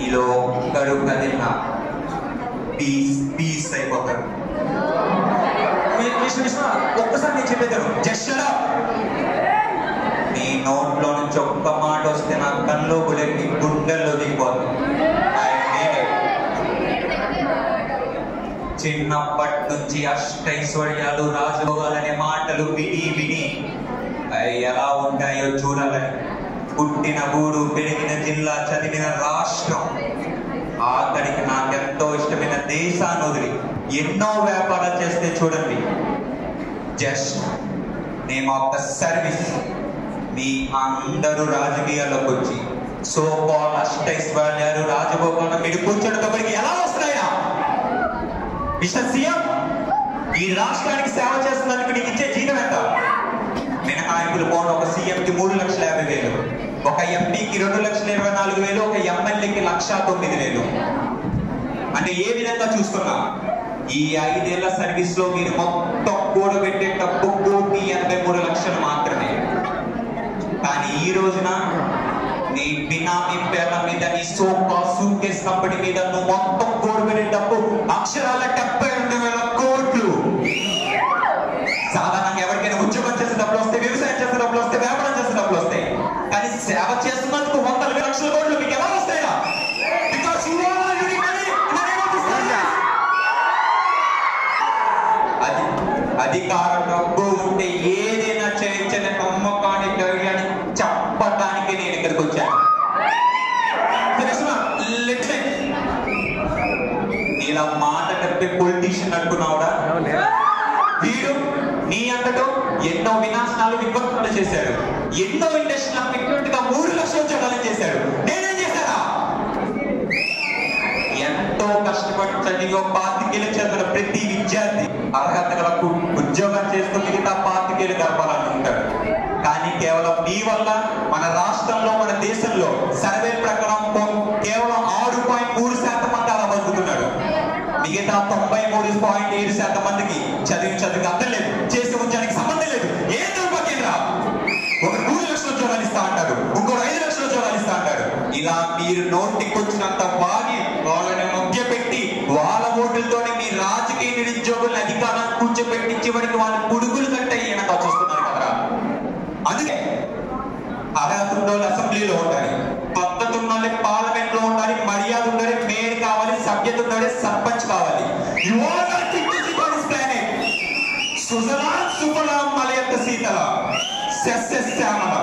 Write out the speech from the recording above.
మీలో ఒక్కరు కదిలినా పీస్ అయిపోతారు. ఒక్కసారి నేను చెప్పేదాను, జస్ట్ నీ నోట్లో నుంచి ఒక్క మాట వస్తే నా కళ్ళు బుల్లెట్ గుండెల్లో దిగిపోతుంది. చిన్నప్పటి నుంచి అష్టైశ్వర్యాలు రాజభోగాలనే మాటలు విని విని అవి ఎలా ఉంటాయో చూడాలని పుట్టిన ఊరు, పెరిగిన జిల్లా, చదివిన రాష్ట్రం, ఆఖరికి నాకెంతో ఇష్టమైన దేశాన్ని వదిలి ఎన్నో వ్యాపారాలు చేస్తే చూడండి, just name of the service మీ అందరూ రాజకీయాల్లోకి వచ్చి సో కాల్ అష్టైశ్వర్యాలు రాజభోగాలు మీరు కూర్చోడం దగ్గరికి ఎలా వస్తాయా? మిస్టర్ సీఎం, ఈ రాష్ట్రానికి సేవ చేస్తున్నందుకు నీకు ఇచ్చే జీతం ఎంత? మినహాయింపులు పోను ఒక సీఎంకి 3,50,000, ఒక ఎంపీకి 2,24,000, ఒక ఎమ్మెల్యేకి 1,09,000. అంటే ఏ విధంగా చూస్తున్నా ఈ 5 ఏళ్ల సర్వీస్ లో మీరు మొత్తం కూడబెట్టే డబ్బు 1,83 లక్షలు మాత్రమే. కానీ ఈ రోజున నీ బినామీ పేర్ల మీద, నీ సూట్ కేస్ కంపెనీ మీద నువ్వు మొత్తం కూడబెట్టే డబ్బు అక్షరాల 72,000 కోట్లు. సాధారణంగా ఎవరికైనా ఉద్యోగం చేసే డబ్బులు వస్తాయి, వ్యవసాయం చేసే డబ్బులు వస్తాయి, వ్యాపారం చేసే డబ్బులు వస్తాయి. కానీ సేవ చేస్తున్నందుకు 100 లక్షల కోట్లు మీకు ఎలా వస్తాయా? అధికారం డబ్బు ఉంటే ఏదైనా చేయించని నమ్మకాన్ని, ధైర్యాన్ని చెప్పడానికి నేను ఇక్కడికి వచ్చాను. ఇలా మాట తప్పే పొలిటీషియన్ అనుకున్నావుడా? వీడు నీ అంతటో ఎన్నో వినాశనాలు విధ్వంసాలు చేశాడు, ఎన్నో ఇండస్ట్రీల గా 3 లక్షల ఉద్యోగాలు చేశాడు. నేనేం చేశారా? ఎంతో కష్టపడి చదివో 25 ఏళ్ళు చదివిన ప్రతి విద్యార్థి అర్హత గల ఉద్యోగం చేస్తూ మిగతా 25 ఏళ్ళు గడపాలనుకుంటాడు. కానీ కేవలం మీ వల్ల మన రాష్ట్రంలో, మన దేశంలో సర్వే ప్రకారం కేవలం 6.3% మంది అలా బతుకుతున్నాడు. మిగతా 93.7% మందికి చదివి అర్థం లేదు, చేసే ఉద్యోగానికి సంబంధం లేదు. ఏం దౌర్భాగ్యంరా! ఒక 3 లక్షల ఉద్యోగాలు ఇస్తా అంటారు, ఇంకొక 5 లక్షల ఉద్యోగాలు ఇస్తా అంటారు. ఇలా మీరు నోటికి వచ్చినంత బాగి వాళ్ళని మధ్యపెట్టి వాళ్ళ ఓటులతోనే మీ రాజకీయ నిరుద్యోగులను అధికారాన్ని కూర్చోబెట్టి చివరికి వాళ్ళ పుడుగులు కట్టే ఈయనగా చూస్తున్నారు కదా. అందుకే అర్హత ఉన్నోళ్ళు అసెంబ్లీలో ఉండాలి, పద్ధతి ఉన్నోళ్ళు పార్లమెంట్ లో ఉండాలి, మర్యాద ఉండాలి, మేయర్ కావాలి, సభ్యత ఉండాలి, సర్పంచ్ కావాలి. సుజలాం సుఫలాం మలయత్త శీతల సస్యశ్యామల